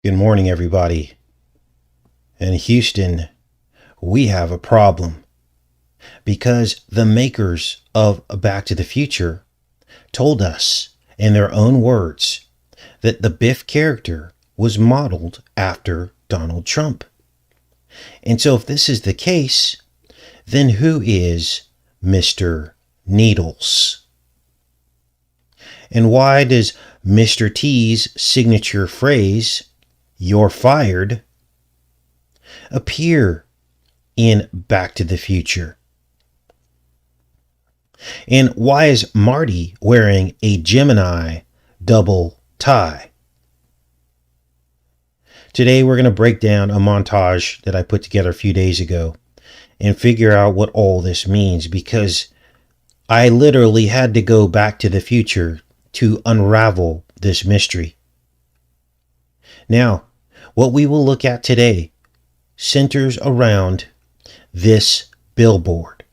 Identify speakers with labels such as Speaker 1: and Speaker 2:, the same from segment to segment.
Speaker 1: Good morning, everybody. In Houston, we have a problem because the makers of Back to the Future told us in their own words that the Biff character was modeled after Donald Trump. And so if this is the case, then who is Mr. Needles? And why does Mr. T's signature phrase, "You're fired," appear in Back to the Future? And why is Marty wearing a Gemini double tie? Today we're going to break down a montage that I put together a few days ago and figure out what all this means, because I literally had to go back to the future to unravel this mystery. Now, what we will look at today centers around this billboard.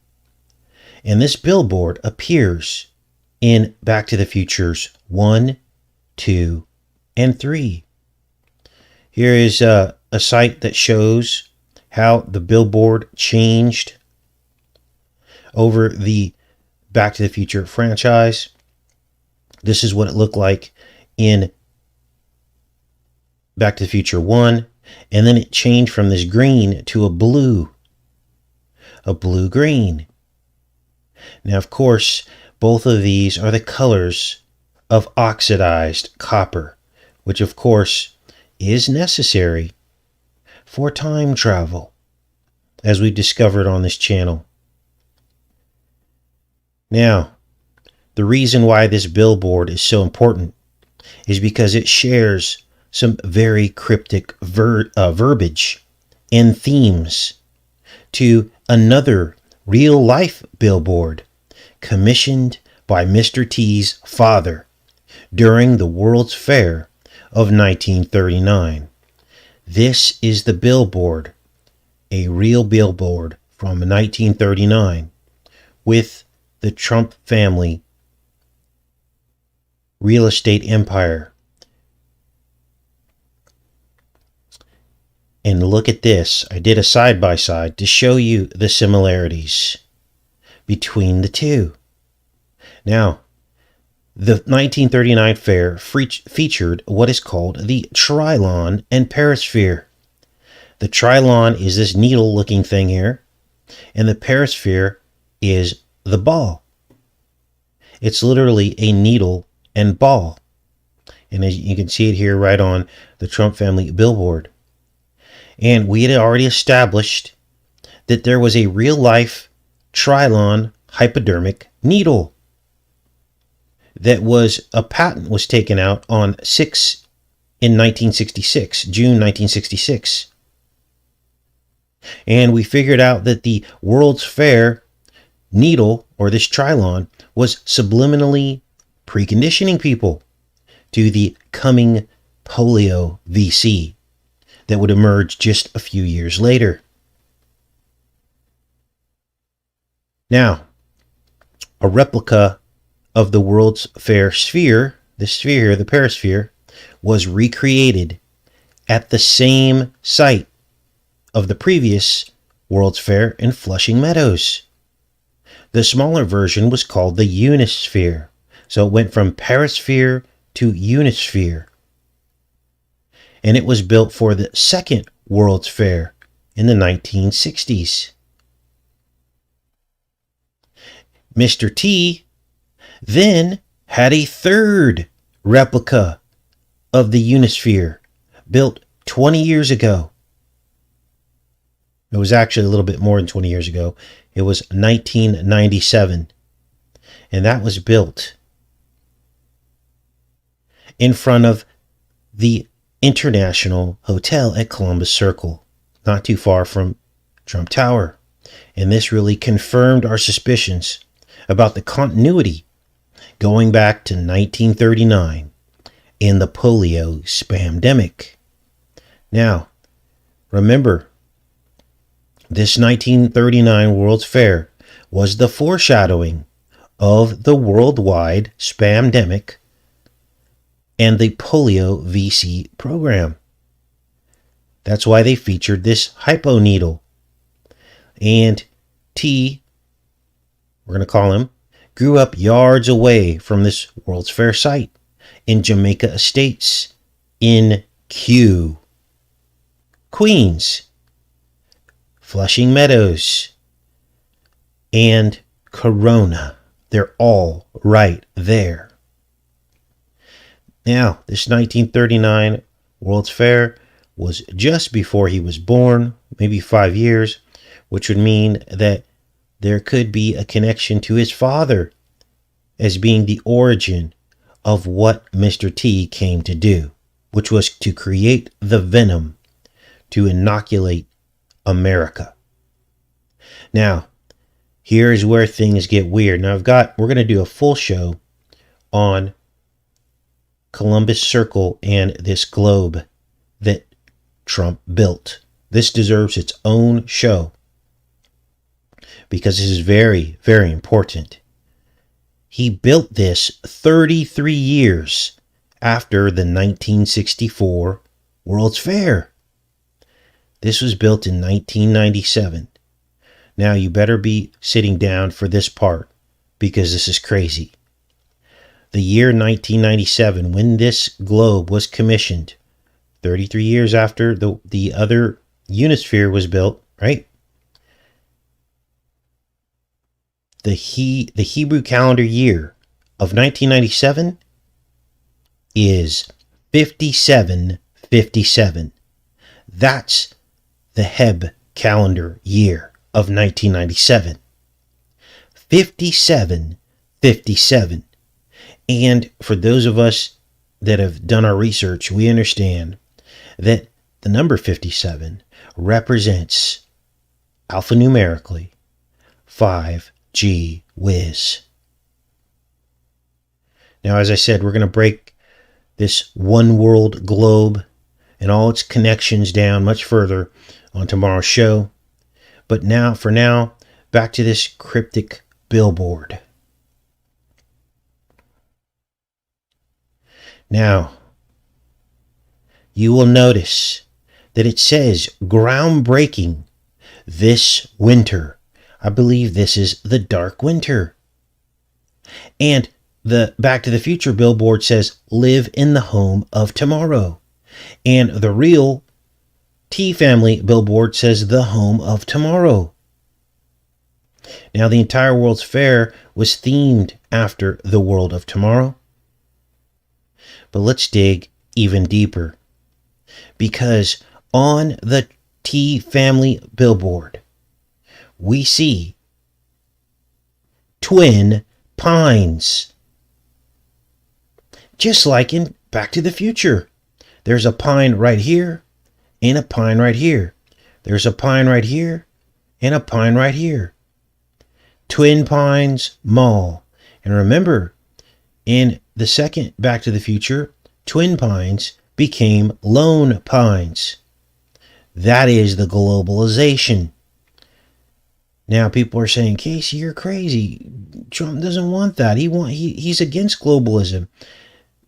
Speaker 1: And this billboard appears in Back to the Futures 1, 2, and 3. Here is a site that shows how the billboard changed over the Back to the Future franchise. This is what it looked like in Back to the Future 1, and then it changed from this green to a blue-green. Now, of course, both of these are the colors of oxidized copper, which of course is necessary for time travel, as we discovered on this channel. Now, the reason why this billboard is so important is because it shares some very cryptic verbiage and themes to another real-life billboard commissioned by Mr. T's father during the World's Fair of 1939. This is the billboard, a real billboard from 1939 with the Trump family real estate empire. And look at this. I did a side-by-side to show you the similarities between the two. Now, the 1939 fair featured what is called the Trilon and Perisphere. The Trilon is this needle-looking thing here, and the Perisphere is the ball. It's literally a needle and ball. And as you can see it here right on the Trump family billboard. And we had already established that there was a real-life Trilon hypodermic needle that a patent was taken out on June 1966. And we figured out that the World's Fair needle, or this Trilon, was subliminally preconditioning people to the coming polio VC that would emerge just a few years later. Now, a replica of the World's Fair sphere, the sphere, the Perisphere, was recreated at the same site of the previous World's Fair in Flushing Meadows. The smaller version was called the Unisphere. So it went from Perisphere to Unisphere. And it was built for the second World's Fair in the 1960s. Mr. T then had a third replica of the Unisphere built 20 years ago. It was actually a little bit more than 20 years ago. It was 1997. And that was built in front of the International Hotel at Columbus Circle, not too far from Trump Tower. And this really confirmed our suspicions about the continuity going back to 1939 in the polio spamdemic. Now, remember, this 1939 World's Fair was the foreshadowing of the worldwide spamdemic and the polio VC program. That's why they featured this hypo needle. And T, we're going to call him, grew up yards away from this World's Fair site in Jamaica Estates in Queens, Flushing Meadows, and Corona. They're all right there. Now, this 1939 World's Fair was just before he was born, maybe 5 years, which would mean that there could be a connection to his father as being the origin of what Mr. T came to do, which was to create the venom to inoculate America. Now, here is where things get weird. Now, we're going to do a full show on Columbus Circle and this globe that Trump built. This deserves its own show because this is very, very important. He built this 33 years after the 1964 World's Fair. This was built in 1997. Now you better be sitting down for this part because this is crazy. The year 1997, when this globe was commissioned, 33 years after the other Unisphere was built, right? The Hebrew calendar year of 1997 is 5757. That's the Heb calendar year of 1997. 5757. And for those of us that have done our research, we understand that the number 57 represents alphanumerically 5G whiz. Now, as I said, we're going to break this one world globe and all its connections down much further on tomorrow's show. But now, for now, back to this cryptic billboard. Now, you will notice that it says groundbreaking this winter. I believe this is the dark winter. And the Back to the Future billboard says live in the home of tomorrow. And the real T family billboard says the home of tomorrow. Now, the entire World's Fair was themed after the world of tomorrow. But let's dig even deeper. Because on the T family billboard, we see twin pines. Just like in Back to the Future. There's a pine right here and a pine right here. There's a pine right here and a pine right here. Twin Pines Mall. And remember, in the second Back to the Future, Twin Pines became Lone Pines. That is the globalization. Now people are saying, Casey, you're crazy. Trump doesn't want that. He's against globalism.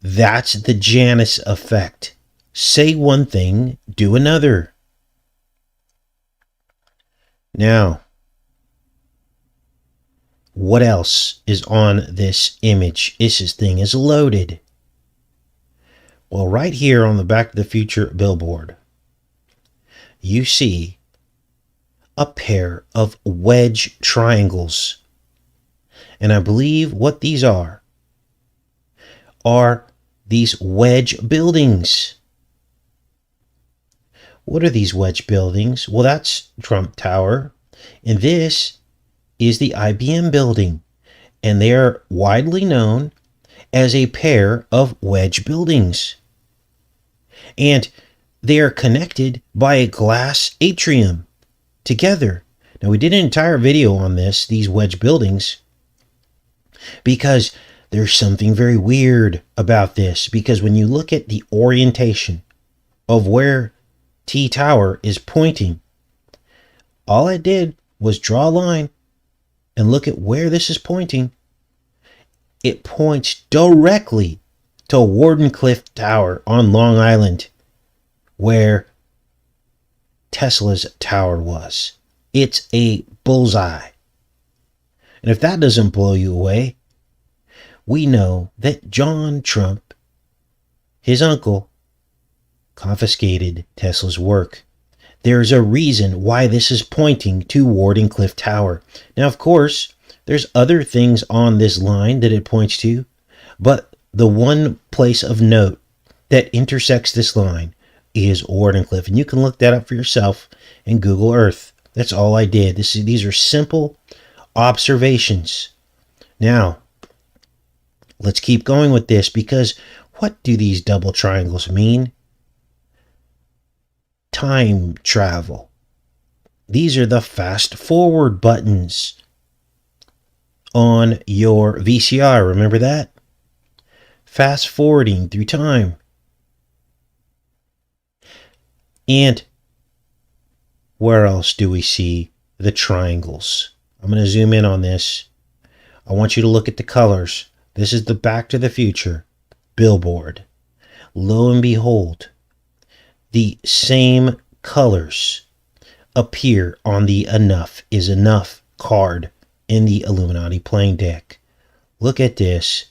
Speaker 1: That's the Janus effect. Say one thing, do another. Now, what else is on this image? This thing is loaded. Well, right here on the Back to the Future billboard, you see a pair of wedge triangles. And I believe what these are these wedge buildings. What are these wedge buildings? Well, that's Trump Tower. And this is the IBM building. And they are widely known as a pair of wedge buildings. And they are connected by a glass atrium together. Now, we did an entire video on these wedge buildings, because there's something very weird about this. Because when you look at the orientation of where T Tower is pointing, all I did was draw a line and look at where this is pointing. It points directly to Wardenclyffe Tower on Long Island, where Tesla's tower was. It's a bullseye. And if that doesn't blow you away, we know that John Trump, his uncle, confiscated Tesla's work. There's a reason why this is pointing to Wardenclyffe Tower. Now, of course, there's other things on this line that it points to, but the one place of note that intersects this line is Wardenclyffe. And you can look that up for yourself in Google Earth. That's all I did. These are simple observations. Now, let's keep going with this, because what do these double triangles mean? Time travel. These are the fast forward buttons on your VCR. Remember that? Fast forwarding through time. And where else do we see the triangles? I'm going to zoom in on this. I want you to look at the colors. This is the Back to the Future billboard. Lo and behold, the same colors appear on the Enough is Enough card in the Illuminati playing deck. Look at this.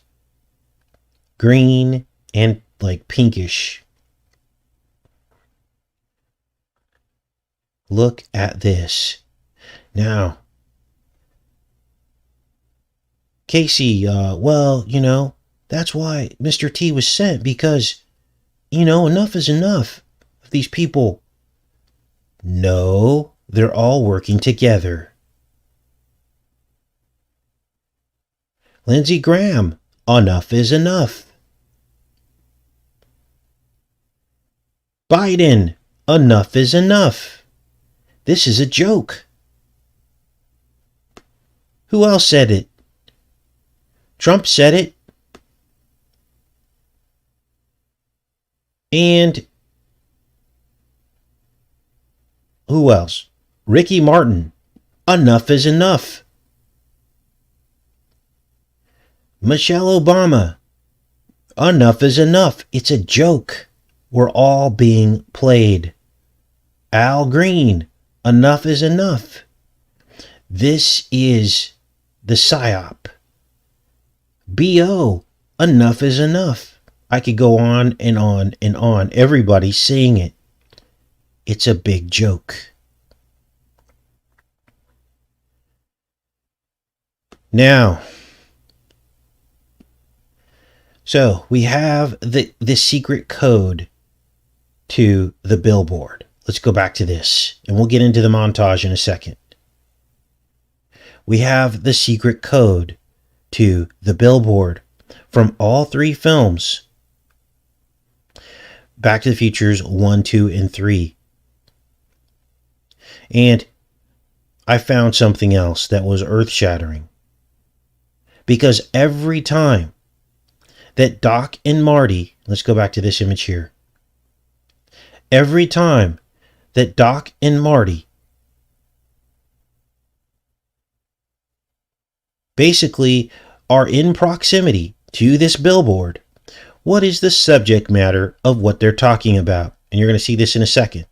Speaker 1: Green and like pinkish. Look at this. Now, Casey, well, that's why Mr. T was sent, because, enough is enough of these people. No, they're all working together. Lindsey Graham, enough is enough. Biden, enough is enough. This is a joke. Who else said it? Trump said it. And who else? Ricky Martin. Enough is enough. Michelle Obama. Enough is enough. It's a joke. We're all being played. Al Green. Enough is enough. This is the PSYOP. B.O. Enough is enough. I could go on and on and on. Everybody's saying it. It's a big joke. Now, so we have the secret code to the billboard. Let's go back to this, and we'll get into the montage in a second. We have the secret code to the billboard from all three films. Back to the Futures 1, 2, and 3. And I found something else that was earth-shattering. Because every time that Doc and Marty, let's go back to this image here. Every time that Doc and Marty basically are in proximity to this billboard, what is the subject matter of what they're talking about? And you're going to see this in a second.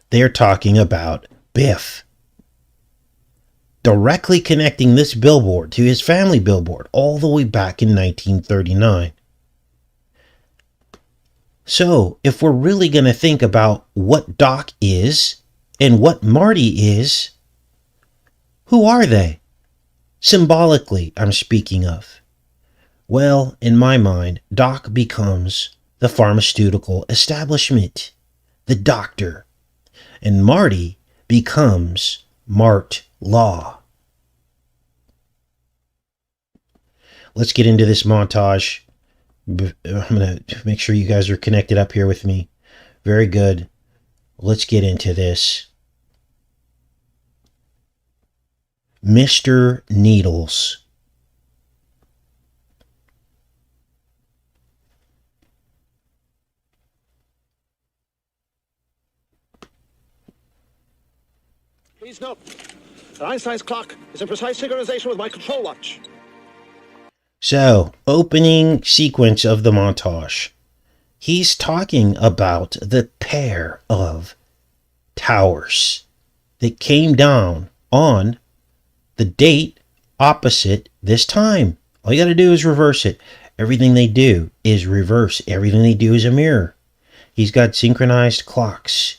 Speaker 1: They're talking about Biff. Directly connecting this billboard to his family billboard all the way back in 1939. So, if we're really going to think about what Doc is and what Marty is, who are they? Symbolically, I'm speaking of. Well, in my mind, Doc becomes the pharmaceutical establishment, the doctor, and Marty becomes Mart Law. Let's get into this montage. I'm going to make sure you guys are connected up here with me. Very good. Let's get into this. Mr. Needles.
Speaker 2: Please note that Einstein's clock is in precise synchronization with my control watch.
Speaker 1: So, opening sequence of the montage. He's talking about the pair of towers that came down on the date opposite this time. All you got to do is reverse it. Everything they do is reverse. Everything they do is a mirror. He's got synchronized clocks.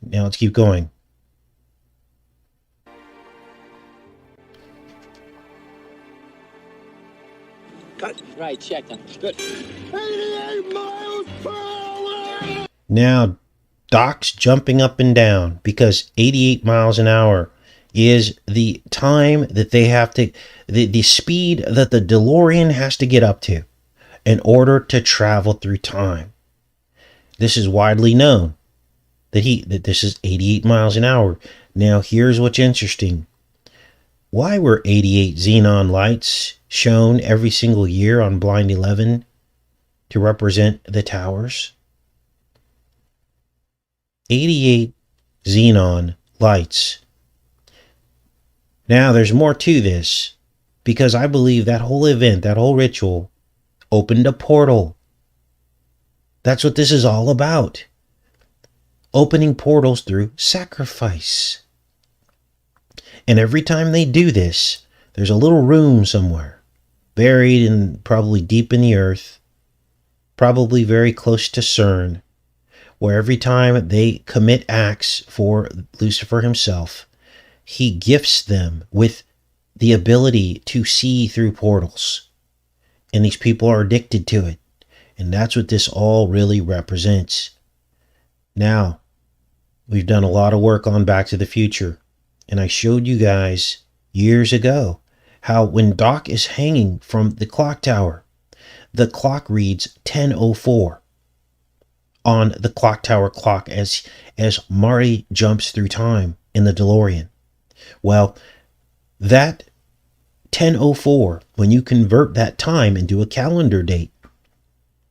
Speaker 1: Now let's keep going.
Speaker 2: Got it.
Speaker 3: Right, check them.
Speaker 2: Good. 88 miles per hour!
Speaker 1: Now, Doc's jumping up and down because 88 miles an hour is the time that they have to, the speed that the DeLorean has to get up to in order to travel through time. This is widely known that this is 88 miles an hour. Now, here's what's interesting. Why were 88 xenon lights shown every single year on Blind 11 to represent the towers? 88 xenon lights. Now, there's more to this because I believe that whole event, that whole ritual, opened a portal. That's what this is all about. Opening portals through sacrifice. And every time they do this, there's a little room somewhere, buried and probably deep in the earth, probably very close to CERN, where every time they commit acts for Lucifer himself, he gifts them with the ability to see through portals. And these people are addicted to it. And that's what this all really represents. Now, we've done a lot of work on Back to the Future. And I showed you guys years ago how when Doc is hanging from the clock tower, the clock reads 10:04 on the clock tower clock as Marty jumps through time in the DeLorean. Well, that 10:04, when you convert that time into a calendar date,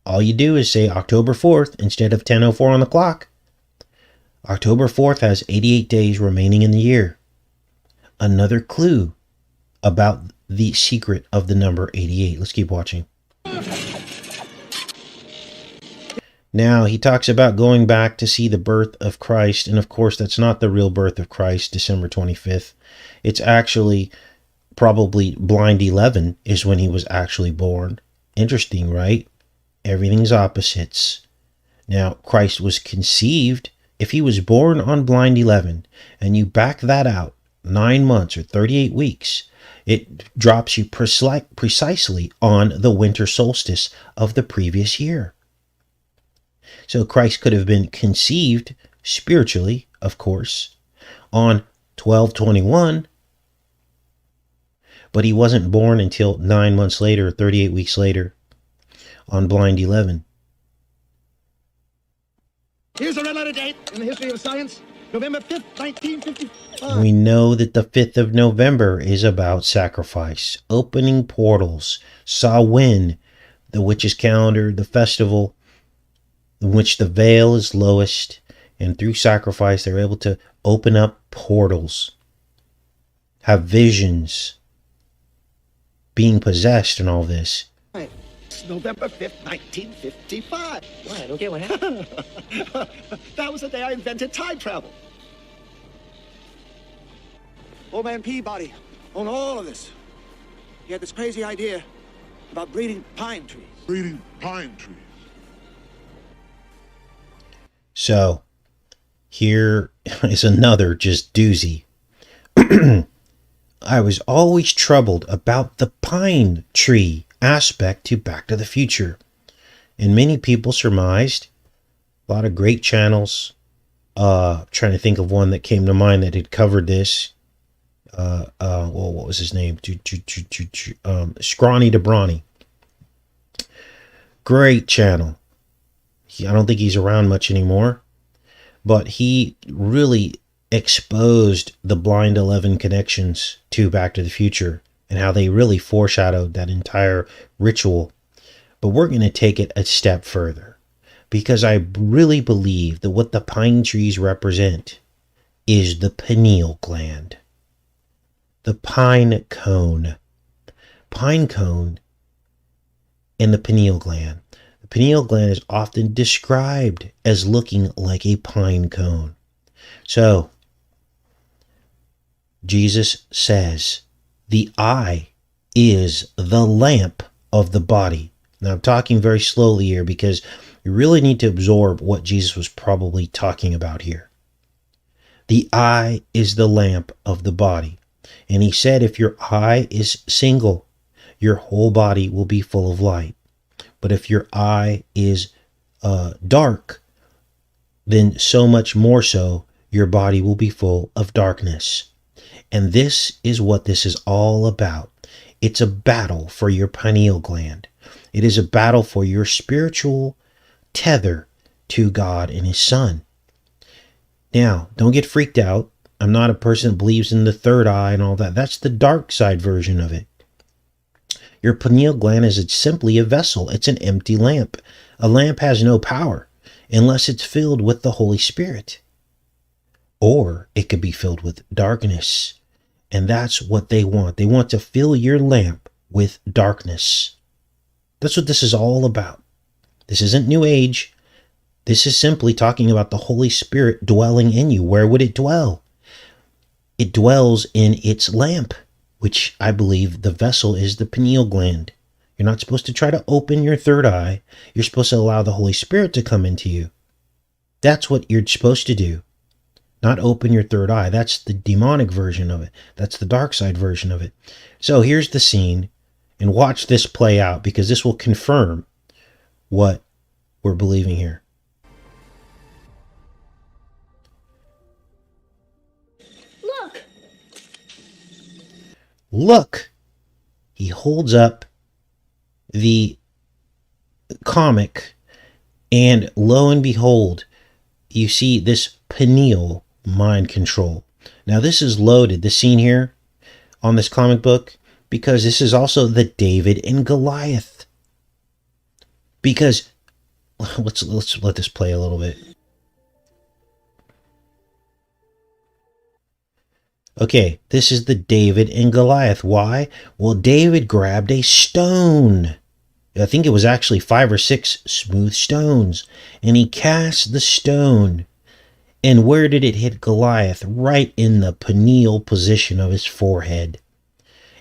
Speaker 1: all you do is say October 4th instead of 10:04 on the clock. October 4th has 88 days remaining in the year. Another clue about the secret of the number 88. Let's keep watching. Now, he talks about going back to see the birth of Christ. And of course, that's not the real birth of Christ, December 25th. It's actually probably Blind 11 is when he was actually born. Interesting, right? Everything's opposites. Now, Christ was conceived. If he was born on Blind 11 and you back that out 9 months or 38 weeks, it drops you precisely on the winter solstice of the previous year. So Christ could have been conceived spiritually, of course, on 12/21, but he wasn't born until 9 months later, 38 weeks later, on Blind 11.
Speaker 2: Here's a red letter date in the history of science. November 5th, 1955.
Speaker 1: We know that the 5th of November is about sacrifice, opening portals. Samhain, the witch's calendar, the festival in which the veil is lowest, and through sacrifice they're able to open up portals, have visions, being possessed and all this.
Speaker 2: It's November 5th, 1955.
Speaker 3: Why? I don't get what happened.
Speaker 2: That was the day I invented time travel. Old man Peabody owned all of this. He had this crazy idea about breeding pine trees.
Speaker 4: Breeding pine trees.
Speaker 1: So, here is another just doozy. I was always troubled about the pine tree aspect to Back to the Future. And many people surmised, a lot of great channels, trying to think of one that came to mind that had covered this. Well, what was his name? Scrawny to Brawny. Great channel. I don't think he's around much anymore, but he really exposed the Blind 11 connections to Back to the Future and how they really foreshadowed that entire ritual. But we're going to take it a step further because I really believe that what the pine trees represent is the pineal gland, the pine cone and the pineal gland. The pineal gland is often described as looking like a pine cone. So, Jesus says, the eye is the lamp of the body. Now, I'm talking very slowly here because you really need to absorb what Jesus was probably talking about here. The eye is the lamp of the body. And he said if your eye is single, your whole body will be full of light. But if your eye is dark, then so much more so, your body will be full of darkness. And this is what this is all about. It's a battle for your pineal gland. It is a battle for your spiritual tether to God and his Son. Now, don't get freaked out. I'm not a person that believes in the third eye and all that. That's the dark side version of it. Your pineal gland is simply a vessel. It's an empty lamp. A lamp has no power unless it's filled with the Holy Spirit. Or it could be filled with darkness. And that's what they want. They want to fill your lamp with darkness. That's what this is all about. This isn't New Age. This is simply talking about the Holy Spirit dwelling in you. Where would it dwell? It dwells in its lamp, which I believe the vessel is the pineal gland. You're not supposed to try to open your third eye. You're supposed to allow the Holy Spirit to come into you. That's what you're supposed to do. Not open your third eye. That's the demonic version of it. That's the dark side version of it. So here's the scene, and watch this play out because this will confirm what we're believing here. Look! He holds up the comic, and lo and behold, you see this pineal mind control. Now this is loaded, the scene here on this comic book, because this is also the David and Goliath. Because let's let this play a little bit. Okay, this is the David and Goliath. Why? Well, David grabbed a stone. I think it was actually 5 or 6 smooth stones. And he cast the stone. And where did it hit Goliath? Right in the pineal position of his forehead.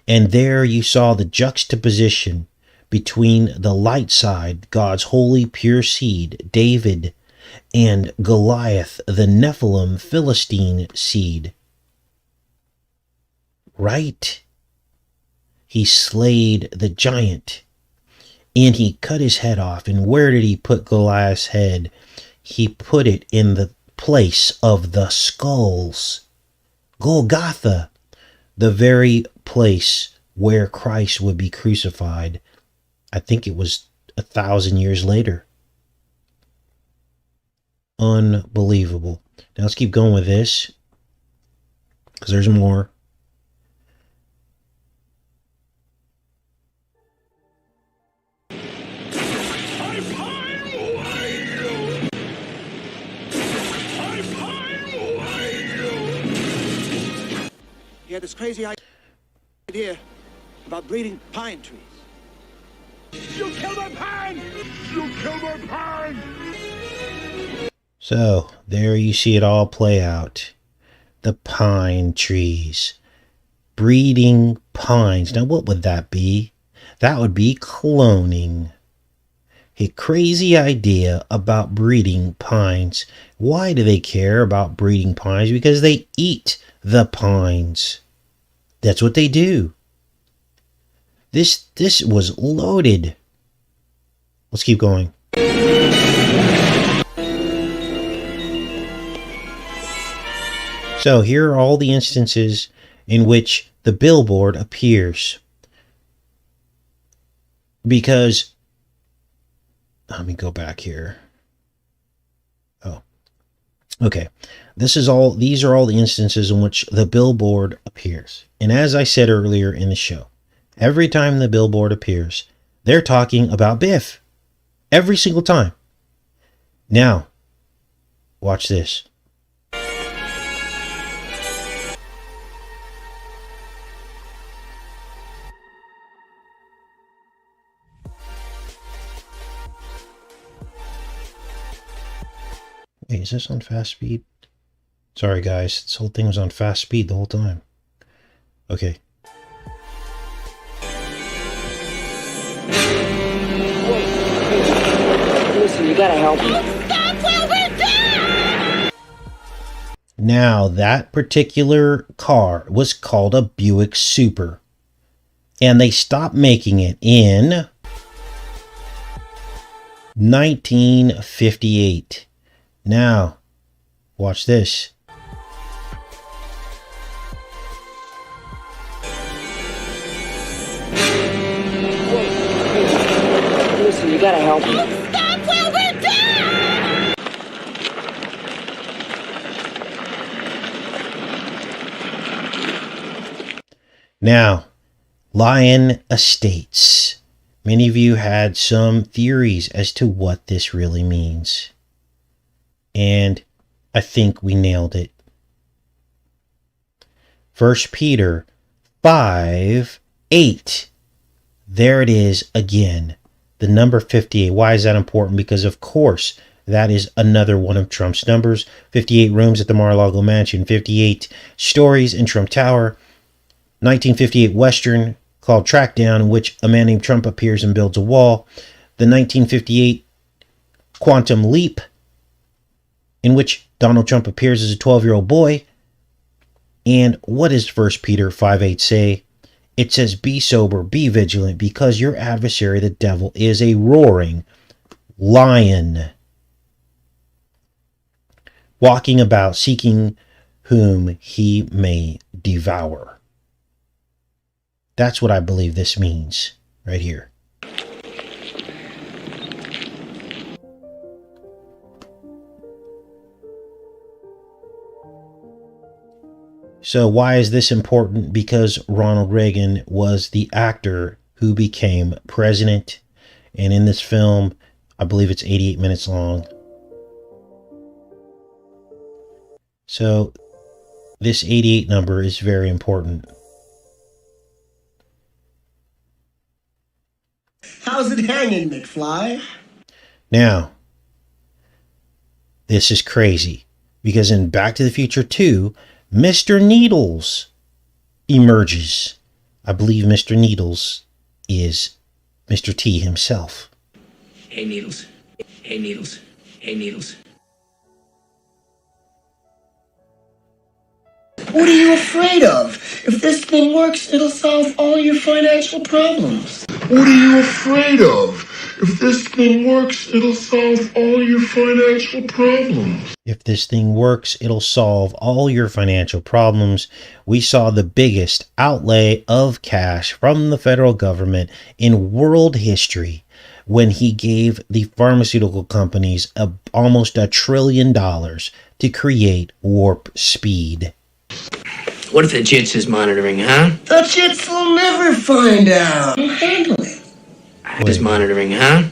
Speaker 1: And there you saw the juxtaposition between the light side, God's holy pure seed, David, and Goliath, the Nephilim Philistine seed. Right? He slayed the giant, and he cut his head off. And where did he put Goliath's head? He put it in the place of the skulls. Golgotha, the very place where Christ would be crucified. I think it was 1,000 years later. Unbelievable. Now let's keep going with this, because there's more.
Speaker 2: He had this crazy idea about breeding pine trees. You killed my pine! You killed my pine!
Speaker 1: So, there you see it all play out. The pine trees. Breeding pines. Now, what would that be? That would be cloning. A crazy idea about breeding pines. Why do they care about breeding pines? Because they eat the pines. That's what they do. This was loaded. Let's keep going. So here are all the instances in which the billboard appears. Because, let me go back here. Oh, okay. These are all the instances in which the billboard appears. And as I said earlier in the show, every time the billboard appears, they're talking about Biff. Every single time. Now, watch this. Wait, is this on fast speed? Sorry, guys. This whole thing was on fast speed the whole time. Okay.
Speaker 3: Listen, you gotta help me.
Speaker 1: Now, that particular car was called a Buick Super. And they stopped making it in 1958. Now, watch this.
Speaker 3: Listen, you gotta help me.
Speaker 1: Now, Lion Estates. Many of you had some theories as to what this really means. And I think we nailed it. 1 Peter 5:8. There it is again. The number 58. Why is that important? Because, of course, that is another one of Trump's numbers. 58 rooms at the Mar-a-Lago Mansion. 58 stories in Trump Tower. 1958 Western called Trackdown, in which a man named Trump appears and builds a wall. The 1958 Quantum Leap, in which Donald Trump appears as a 12-year-old boy. And what does 1 Peter 5:8 say? It says, be sober, be vigilant, because your adversary, the devil, is a roaring lion, walking about seeking whom he may devour. That's what I believe this means right here. So why is this important? Because Ronald Reagan was the actor who became president. And in this film, I believe it's 88 minutes long. So this 88 number is very important.
Speaker 4: How's it hanging, McFly?
Speaker 1: Now, this is crazy because in Back to the Future 2, Mr. Needles emerges. I believe Mr. Needles is Mr. T himself.
Speaker 5: Hey, Needles. Hey, Needles. Hey, Needles.
Speaker 4: What are you afraid of? If this thing works, it'll solve all your financial problems. What are you afraid of? If this thing works, it'll solve all your financial problems.
Speaker 1: If this thing works, it'll solve all your financial problems. We saw the biggest outlay of cash from the federal government in world history when he gave the pharmaceutical companies almost $1 trillion to create warp speed.
Speaker 5: What if the Jits is monitoring, huh?
Speaker 4: The Jits will never find out. I'll handle it.
Speaker 5: Is monitoring, huh?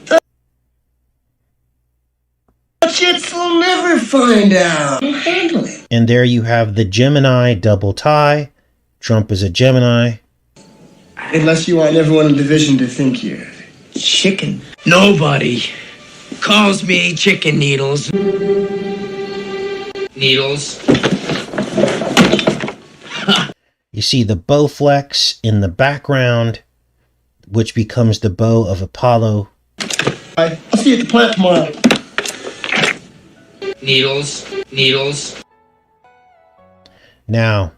Speaker 4: The Jits will never find out. I'll handle it.
Speaker 1: And there you have the Gemini double tie. Trump is a Gemini.
Speaker 4: Unless you want everyone in division to think you're chicken.
Speaker 5: Nobody calls me Chicken Needles. Needles.
Speaker 1: You see the bow flex in the background, which becomes the bow of Apollo.
Speaker 4: I'll see you at the plant tomorrow.
Speaker 5: Needles. Needles.
Speaker 1: Now,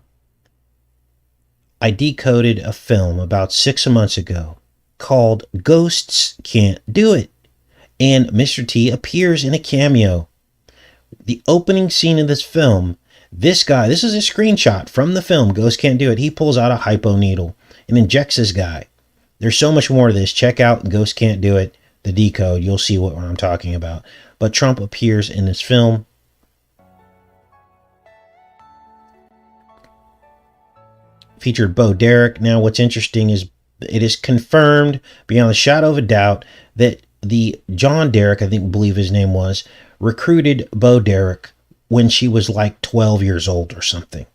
Speaker 1: I decoded a film about 6 months ago called Ghosts Can't Do It. And Mr. T appears in a cameo. The opening scene of this film, this guy, this is a screenshot from the film, Ghosts Can't Do It. He pulls out a hypo needle and injects this guy. There's so much more to this. Check out Ghosts Can't Do It, the decode. You'll see what I'm talking about. But Trump appears in this film. Featured Bo Derek. Now, what's interesting is it is confirmed beyond a shadow of a doubt that the John Derek, I believe his name was, recruited Bo Derek when she was like 12 years old or something.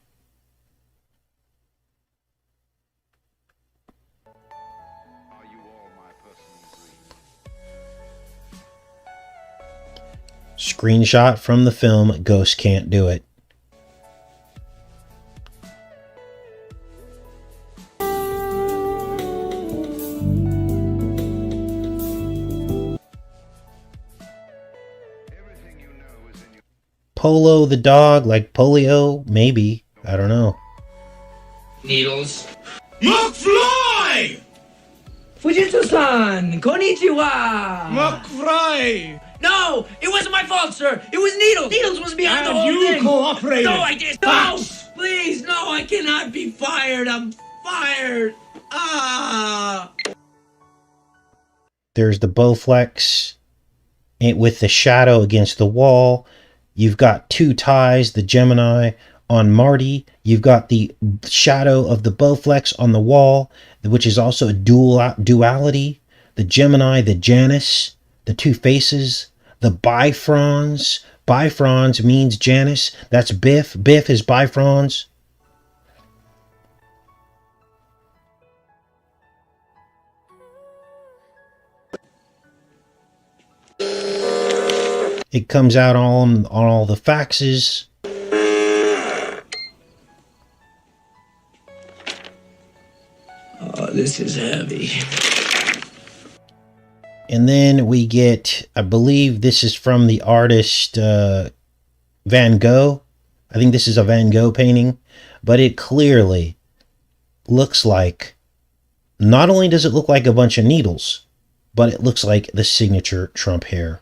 Speaker 1: Screenshot from the film Ghost Can't Do It. Polo the dog, like polio? Maybe. I don't know.
Speaker 5: Needles.
Speaker 2: McFly!
Speaker 5: Fujitsu-san! Konnichiwa!
Speaker 2: McFly!
Speaker 5: No! It wasn't my fault, sir! It was Needles! Needles was behind the
Speaker 2: And
Speaker 5: whole
Speaker 2: you
Speaker 5: thing!
Speaker 2: cooperated!
Speaker 5: No, I didn't! No! Please, no, I cannot be fired! I'm fired! Ah!
Speaker 1: There's the Bowflex with the shadow against the wall. You've got two ties, the Gemini on Marty. You've got the shadow of the Bowflex on the wall, which is also a duality. The Gemini, the Janus, the two faces, the Bifrons. Bifrons means Janus. That's Biff. Biff is Bifrons. It comes out on all the faxes.
Speaker 5: Oh, this is heavy.
Speaker 1: And then we get, I believe this is from the artist Van Gogh. I think this is a Van Gogh painting, but it clearly looks like, not only does it look like a bunch of needles, but it looks like the signature Trump hair.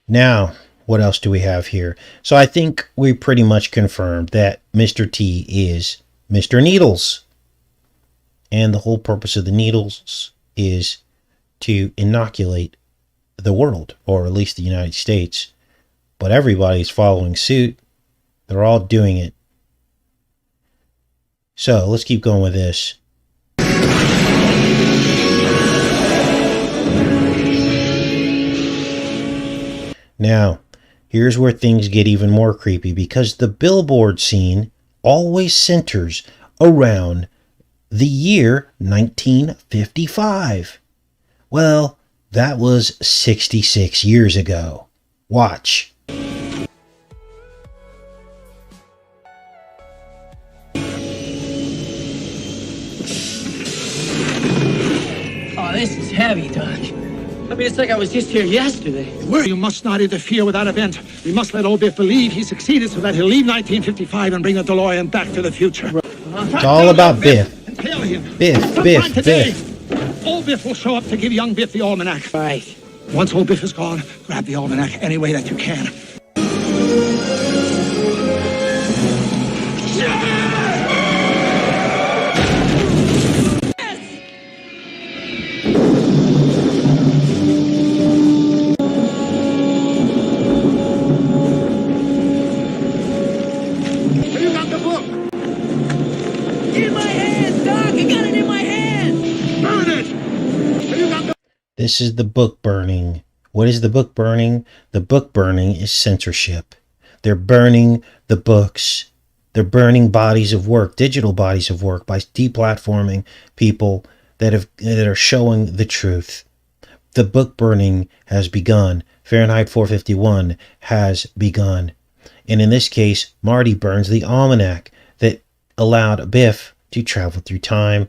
Speaker 1: Now, what else do we have here? So I think we pretty much confirmed that Mr. T is Mr. Needles. And the whole purpose of the needles is to inoculate the world, or at least the United States. But everybody's following suit. They're all doing it. So let's keep going with this. Now, here's where things get even more creepy, because the Billboard scene always centers around the year 1955. Well, that was 66 years ago. Watch.
Speaker 5: Oh, this is heavy, Doc. I mean, it's like I was just here yesterday.
Speaker 2: You must not interfere with that event. We must let old Biff believe he succeeded so that he'll leave 1955 and bring the DeLorean back to the future.
Speaker 1: It's all about Biff.
Speaker 2: And tell him.
Speaker 1: Biff,
Speaker 2: Sometime
Speaker 1: Biff,
Speaker 2: today,
Speaker 1: Biff.
Speaker 2: old Biff will show up to give young Biff the almanac.
Speaker 5: Right.
Speaker 2: Once old Biff is gone, grab the almanac any way that you can. You got the book.
Speaker 5: In my hand, Doc! I got it in my hand!
Speaker 2: Burn it. You got the
Speaker 1: This is the book burning. What is the book burning? The book burning is censorship. They're burning the books. They're burning bodies of work, digital bodies of work, by deplatforming people that are showing the truth. The book burning has begun. Fahrenheit 451 has begun. And in this case, Marty burns the almanac that allowed Biff to travel through time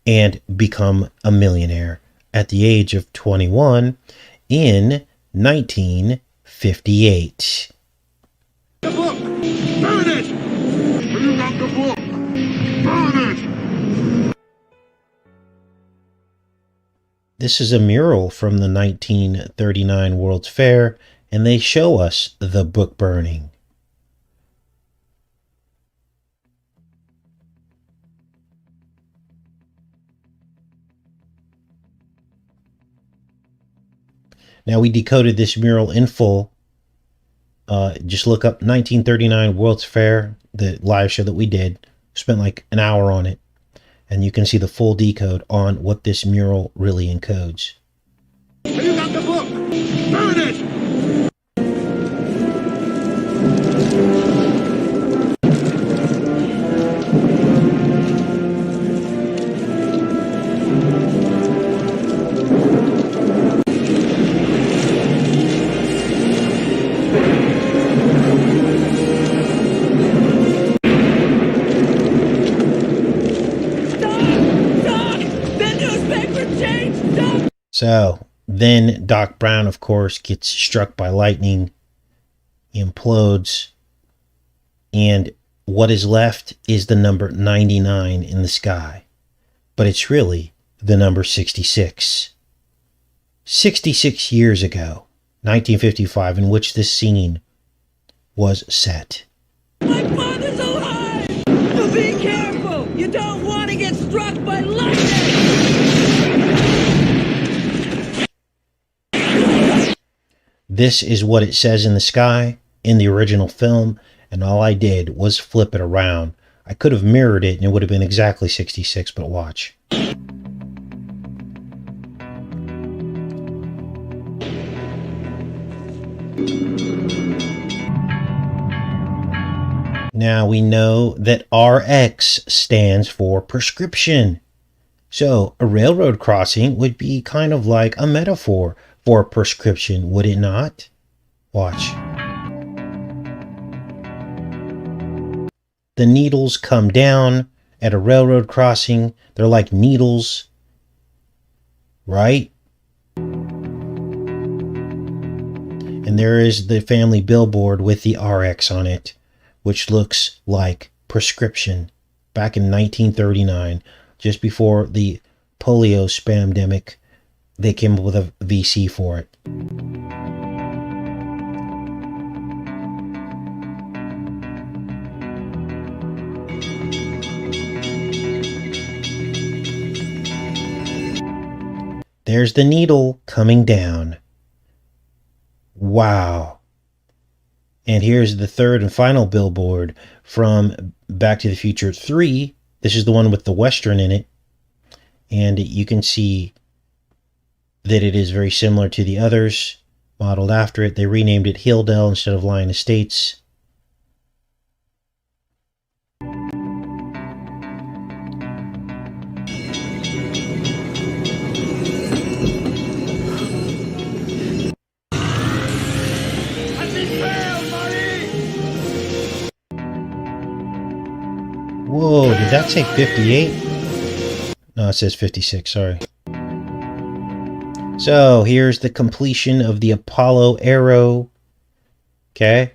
Speaker 1: and become a millionaire at the age of 21 in 1958.
Speaker 2: book. Burn it. You got the book. Burn it.
Speaker 1: This is a mural from the 1939 World's Fair, and they show us the book burning. Now, we decoded this mural in full. Just look up 1939 World's Fair, the live show that we did. Spent like an hour on it. And you can see the full decode on what this mural really encodes.
Speaker 2: You got the book. Burn it.
Speaker 1: So then Doc Brown, of course, gets struck by lightning, implodes, and what is left is the number 99 in the sky. But it's really the number 66. 66 years ago, 1955, in which this scene was set.
Speaker 5: My father's alive! So be careful! You don't want to get struck by lightning!
Speaker 1: This is what it says in the sky in the original film, and all I did was flip it around. I could have mirrored it and it would have been exactly 66, but watch. Now we know that RX stands for prescription. So a railroad crossing would be kind of like a metaphor for a prescription, would it not? Watch. The needles come down at a railroad crossing. They're like needles, right? And there is the family billboard with the RX on it, which looks like prescription. Back in 1939, just before the polio spamdemic, they came up with a VC for it. There's the needle coming down. Wow. And here's the third and final billboard from Back to the Future 3. This is the one with the Western in it. And you can see that it is very similar to the others, modeled after it. They renamed it Hilldale instead of Lion Estates. Whoa, did that say 58? No, it says 56, sorry. So here's the completion of the Apollo arrow. Okay.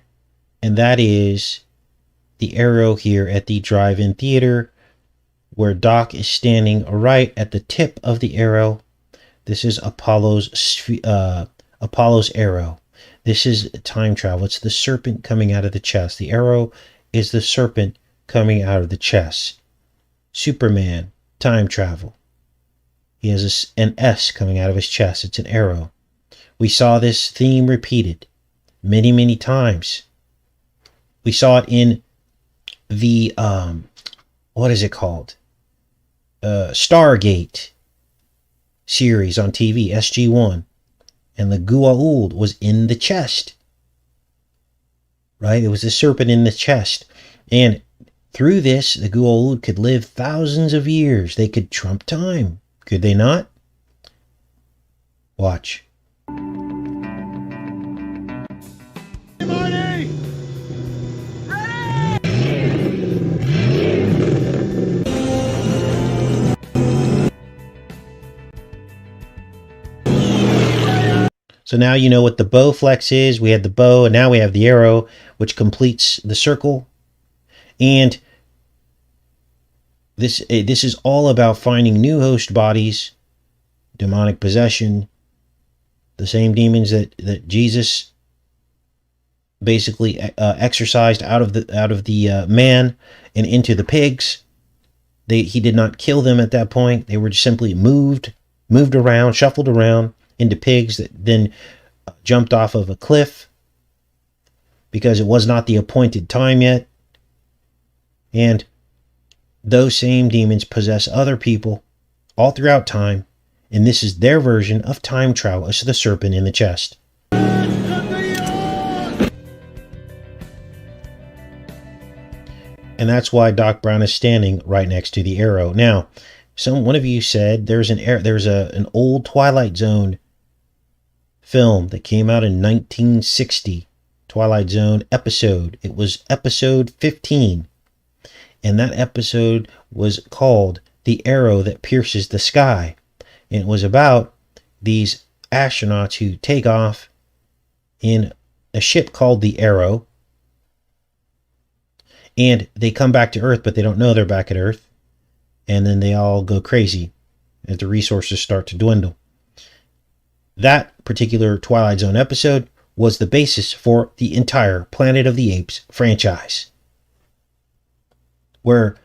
Speaker 1: And that is the arrow here at the drive-in theater where Doc is standing right at the tip of the arrow. This is Apollo's arrow. This is time travel. It's the serpent coming out of the chest. The arrow is the serpent coming out of the chest. Superman, time travel. He has an S coming out of his chest. It's an arrow. We saw this theme repeated many, many times. We saw it in the, what is it called? Stargate series on TV, SG-1. And the Goa'uld was in the chest. Right? It was the serpent in the chest. And through this, the Goa'uld could live thousands of years. They could trump time. Could they not? Watch.
Speaker 2: Marty!
Speaker 1: So now you know what the bow flex is. We had the bow and now we have the arrow, which completes the circle. And this is all about finding new host bodies, demonic possession, the same demons that Jesus basically exorcised out of the man and into the pigs. He did not kill them at that point. They were just simply moved around, shuffled around into pigs that then jumped off of a cliff because it was not the appointed time yet. And those same demons possess other people all throughout time, and this is their version of time travel. It's the serpent in the chest. And that's why Doc Brown is standing right next to the arrow. Now, one of you said there's an old Twilight Zone film that came out in 1960. Twilight Zone episode. It was episode 15. And that episode was called The Arrow That Pierces the Sky. And it was about these astronauts who take off in a ship called the Arrow, and they come back to Earth, but they don't know they're back at Earth, and then they all go crazy as the resources start to dwindle. That particular Twilight Zone episode was the basis for the entire Planet of the Apes franchise, where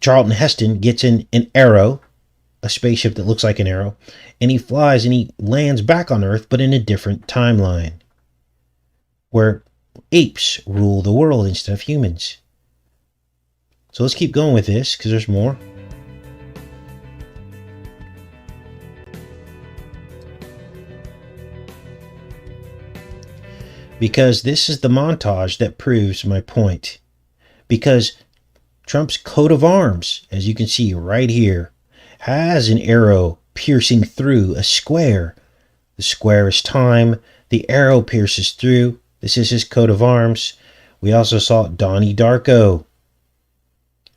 Speaker 1: Charlton Heston gets in an Arrow, a spaceship that looks like an arrow, and he flies and he lands back on Earth, but in a different timeline, where apes rule the world instead of humans. So let's keep going with this, because there's more. Because this is the montage that proves my point. Because Trump's coat of arms, as you can see right here, has an arrow piercing through a square. The square is time. The arrow pierces through. This is his coat of arms. We also saw Donnie Darko.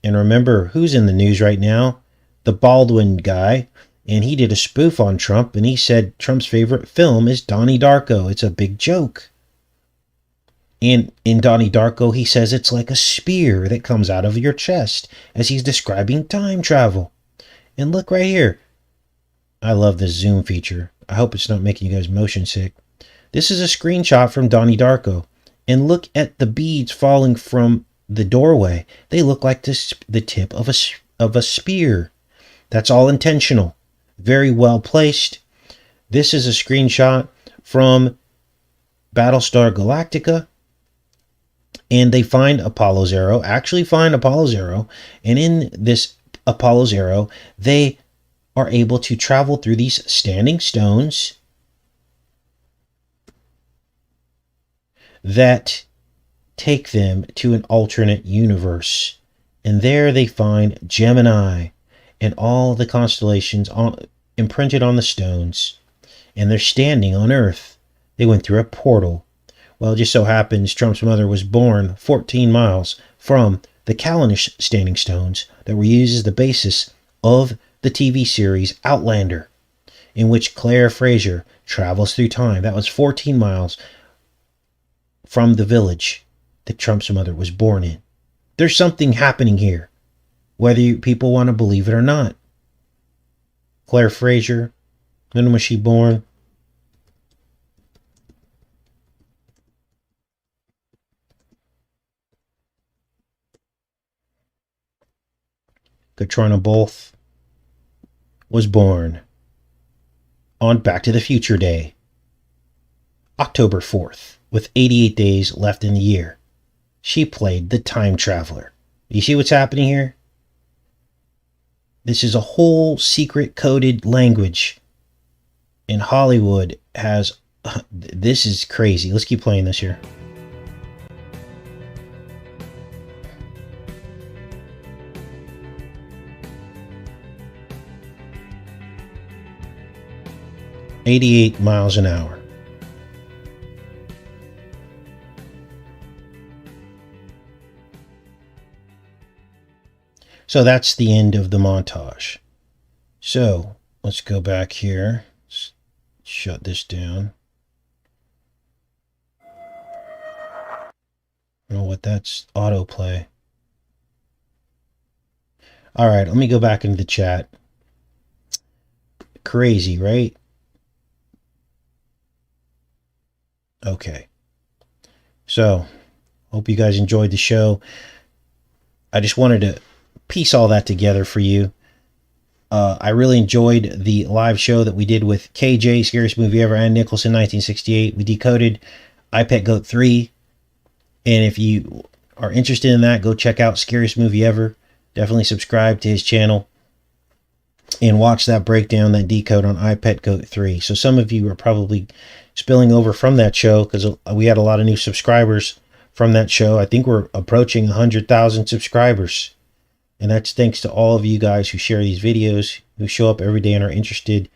Speaker 1: And remember, who's in the news right now? The Baldwin guy. And he did a spoof on Trump, and he said Trump's favorite film is Donnie Darko. It's a big joke. And in Donnie Darko, he says it's like a spear that comes out of your chest as he's describing time travel. And look right here. I love this zoom feature. I hope it's not making you guys motion sick. This is a screenshot from Donnie Darko. And look at the beads falling from the doorway. They look like the tip of a spear. That's all intentional. Very well placed. This is a screenshot from Battlestar Galactica. And they find Apollo's arrow, and in this Apollo's arrow, they are able to travel through these standing stones that take them to an alternate universe. And there they find Gemini and all the constellations imprinted on the stones, and they're standing on Earth. They went through a portal. Well, it just so happens Trump's mother was born 14 miles from the Callanish standing stones that were used as the basis of the TV series Outlander, in which Claire Fraser travels through time. That was 14 miles from the village that Trump's mother was born in. There's something happening here, whether people want to believe it or not. Claire Fraser, when was she born? Katrina Bolth was born on Back to the Future Day, October 4th, with 88 days left in the year. She played the time traveler. You see what's happening here? This is a whole secret coded language. And Hollywood has... This is crazy. Let's keep playing this here. .88 miles an hour. So that's the end of the montage. So let's go back here. Let's shut this down. I don't know what that's, autoplay. All right, let me go back into the chat. Crazy, right? Okay. So, hope you guys enjoyed the show. I just wanted to piece all that together for you. I really enjoyed the live show that we did with KJ, Scariest Movie Ever, and Nicholson, 1968. We decoded iPet Goat 3. And if you are interested in that, go check out Scariest Movie Ever. Definitely subscribe to his channel and watch that breakdown, that decode on iPet Goat 3. So some of you are probably spilling over from that show because we had a lot of new subscribers from that show. I think we're approaching 100,000 subscribers. And that's thanks to all of you guys who share these videos, who show up every day and are interested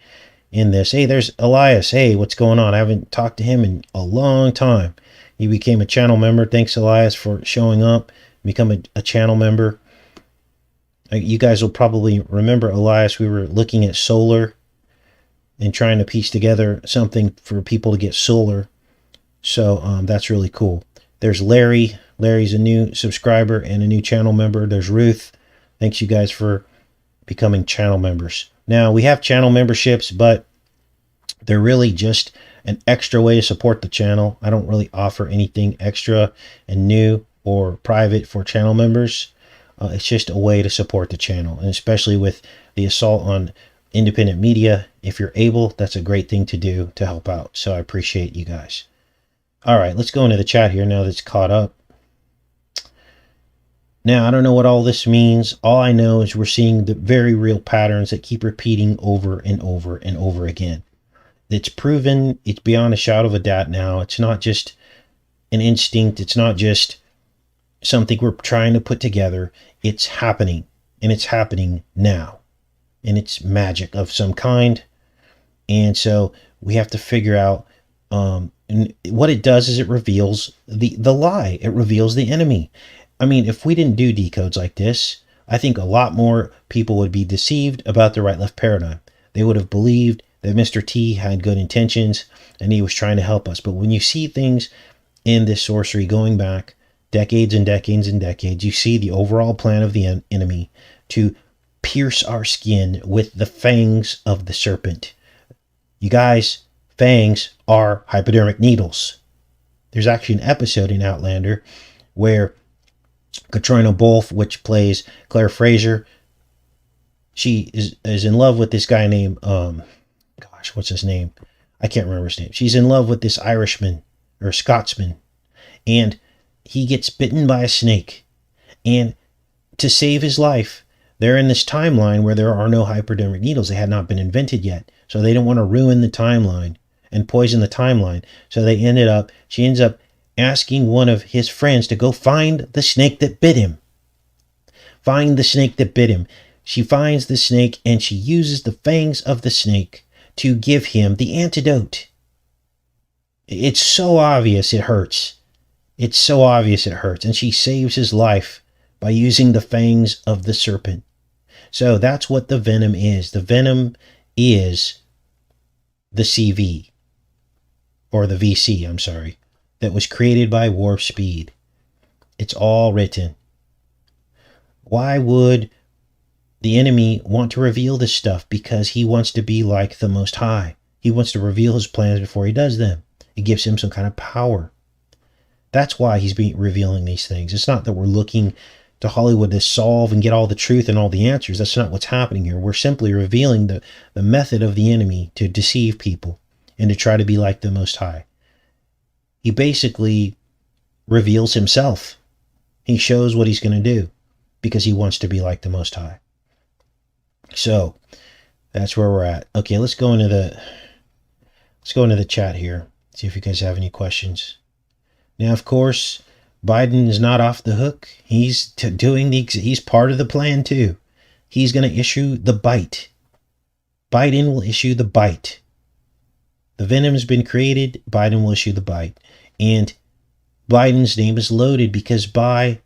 Speaker 1: in this. Hey, there's Elias. Hey, what's going on? I haven't talked to him in a long time. He became a channel member. Thanks, Elias, for showing up. Become a channel member. You guys will probably remember Elias. We were looking at solar and trying to piece together something for people to get solar. So that's really cool. There's Larry. Larry's a new subscriber and a new channel member. There's Ruth. Thanks you guys for becoming channel members. Now we have channel memberships, but they're really just an extra way to support the channel. I don't really offer anything extra and new or private for channel members. It's just a way to support the channel, and especially with the assault on independent media, if you're able, that's a great thing to do to help out. So I appreciate you guys. All right, let's go into the chat here now that's caught up. Now, I don't know what all this means. All I know is we're seeing the very real patterns that keep repeating over and over and over again. It's proven, it's beyond a shadow of a doubt now. It's not just an instinct. It's not just something we're trying to put together. It's happening, and it's happening now. And it's magic of some kind. And so we have to figure out, and what it does is it reveals the lie. It reveals the enemy. I mean, if we didn't do decodes like this, I think a lot more people would be deceived about the right-left paradigm. They would have believed that Mr. T had good intentions and he was trying to help us. But when you see things in this sorcery going back decades and decades and decades, you see the overall plan of the enemy to pierce our skin with the fangs of the serpent. You guys, fangs are hypodermic needles. There's actually an episode in Outlander where Katrina Bolf, which plays Claire Fraser, she is in love with this guy named, what's his name? I can't remember his name. She's in love with this Irishman or Scotsman, and he gets bitten by a snake. And to save his life, they're in this timeline where there are no hypodermic needles. They had not been invented yet. So they don't want to ruin the timeline and poison the timeline. So she ends up asking one of his friends to go find the snake that bit him. Find the snake that bit him. She finds the snake and she uses the fangs of the snake to give him the antidote. It's so obvious it hurts. It's so obvious it hurts. And she saves his life by using the fangs of the serpent. So that's what the venom is. The venom is the CV, or the VC, I'm sorry, that was created by Warp Speed. It's all written. Why would the enemy want to reveal this stuff? Because he wants to be like the Most High. He wants to reveal his plans before he does them. It gives him some kind of power. That's why he's revealing these things. It's not that we're looking to Hollywood to solve and get all the truth and all the answers. That's not what's happening here. We're simply revealing the method of the enemy to deceive people and to try to be like the Most High. He basically reveals himself. He shows what he's going to do because he wants to be like the Most High. So that's where we're at. Okay, let's go into the chat here. See if you guys have any questions. Now, of course, Biden is not off the hook. He's he's part of the plan too. He's going to issue the bite. Biden will issue the bite. The venom's been created. Biden will issue the bite. And Biden's name is loaded because by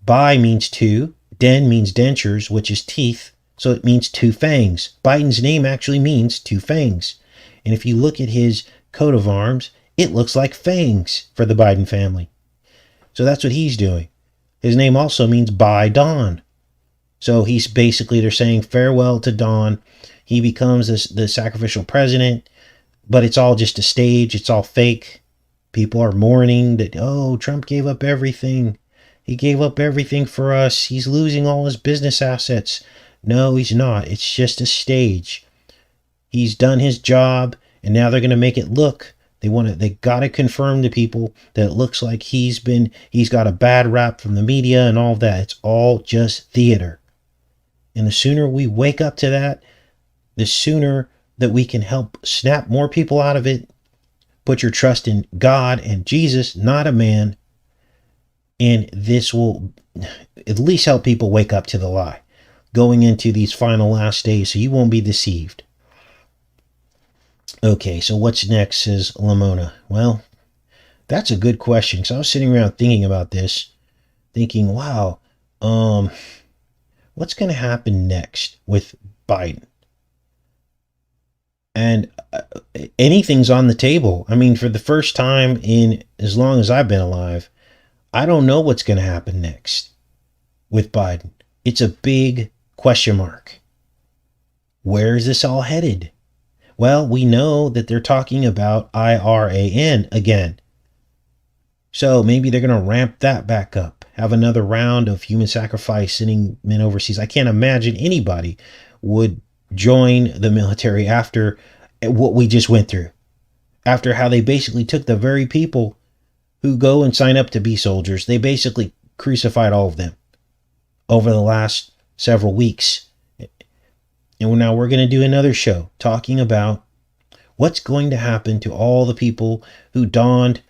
Speaker 1: means two. Den means dentures, which is teeth. So it means two fangs. Biden's name actually means two fangs. And if you look at his coat of arms, it looks like fangs for the Biden family. So that's what he's doing. His name also means by dawn. So he's basically, they're saying farewell to dawn. He becomes the sacrificial president, but it's all just a stage. It's all fake. People are mourning that, oh, Trump gave up everything. He gave up everything for us. He's losing all his business assets. No, he's not. It's just a stage. He's done his job, and now they're going to make it look. They got to confirm to people that it looks like he's got a bad rap from the media and all of that. It's all just theater. And the sooner we wake up to that, the sooner that we can help snap more people out of it. Put your trust in God and Jesus, not a man. And this will at least help people wake up to the lie going into these final last days, so you won't be deceived. Okay, so what's next, says Lamona. Well, that's a good question, because I was sitting around thinking about this, thinking, wow, what's going to happen next with Biden? And anything's on the table. I mean, for the first time in as long as I've been alive, I don't know what's going to happen next with Biden. It's a big question mark. Where is this all headed? Well, we know that they're talking about IRAN again. So maybe they're going to ramp that back up, have another round of human sacrifice, sending men overseas. I can't imagine anybody would join the military after what we just went through, after how they basically took the very people who go and sign up to be soldiers. They basically crucified all of them over the last several weeks. And now we're going to do another show talking about what's going to happen to all the people who donned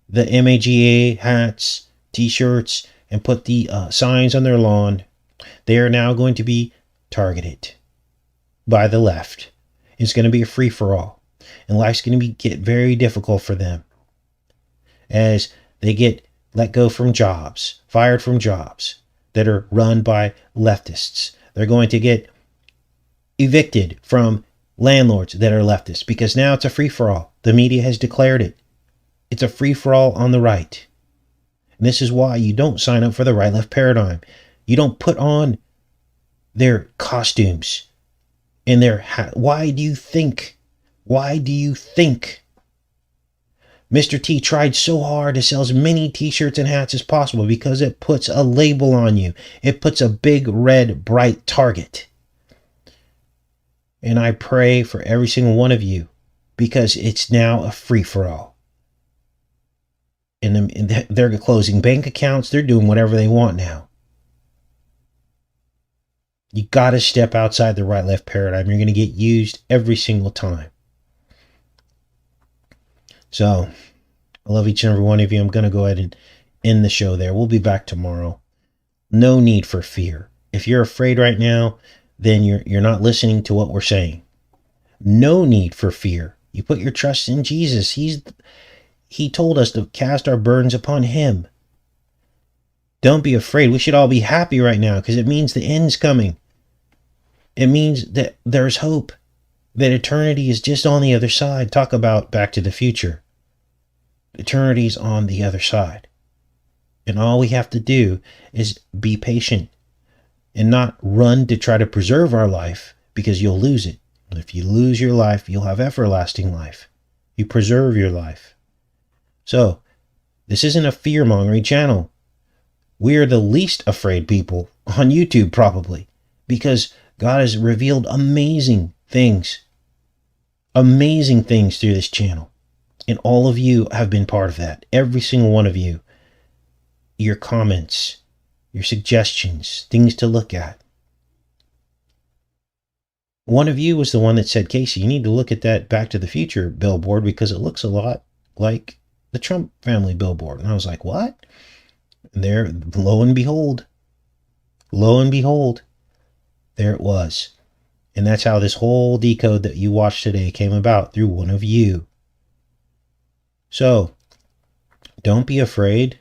Speaker 1: the MAGA hats, t-shirts, and put the signs on their lawn. They are now going to be targeted by the left. It's going to be a free-for-all. And life's going to get very difficult for them as they get let go from jobs, fired from jobs that are run by leftists. They're going to get evicted from landlords that are leftists because now it's a free-for-all. The media has declared it. It's a free-for-all on the right. And this is why you don't sign up for the right-left paradigm. You don't put on their costumes and their hat. Why do you think Mr. T tried so hard to sell as many t-shirts and hats as possible? Because it puts a label on you. It puts a big red bright target. And I pray for every single one of you because it's now a free-for-all. And they're closing bank accounts. They're doing whatever they want now. You got to step outside the right-left paradigm. You're going to get used every single time. So, I love each and every one of you. I'm going to go ahead and end the show there. We'll be back tomorrow. No need for fear. If you're afraid right now, then you're not listening to what we're saying. No need for fear. You put your trust in Jesus. He told us to cast our burdens upon him. Don't be afraid. We should all be happy right now because it means the end's coming. It means that there's hope. That eternity is just on the other side. Talk about Back to the Future. Eternity's on the other side. And all we have to do is be patient and not run to try to preserve our life because you'll lose it. If you lose your life, you'll have everlasting life. You preserve your life. So, this isn't a fear-mongering channel. We are the least afraid people on YouTube probably because God has revealed amazing things through this channel. And all of you have been part of that. Every single one of you. Your comments, your suggestions, things to look at. One of you was the one that said, Casey, you need to look at that Back to the Future billboard because it looks a lot like the Trump family billboard. And I was like, what? And there, lo and behold, there it was. And that's how this whole decode that you watched today came about, through one of you. So, don't be afraid.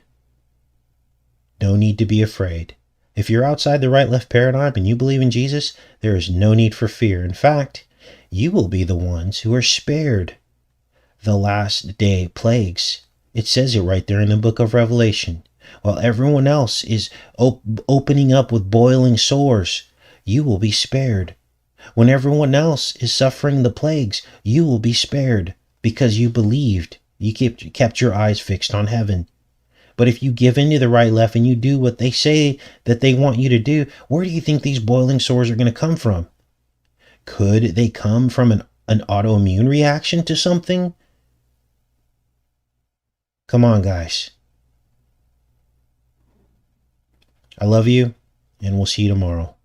Speaker 1: No need to be afraid. If you're outside the right-left paradigm and you believe in Jesus, there is no need for fear. In fact, you will be the ones who are spared the last day plagues. It says it right there in the book of Revelation. While everyone else is opening up with boiling sores, you will be spared. When everyone else is suffering the plagues, you will be spared because you believed. You kept your eyes fixed on heaven. But if you give in to the right left and you do what they say that they want you to do, where do you think these boiling sores are going to come from? Could they come from an autoimmune reaction to something? Come on, guys. I love you, and we'll see you tomorrow.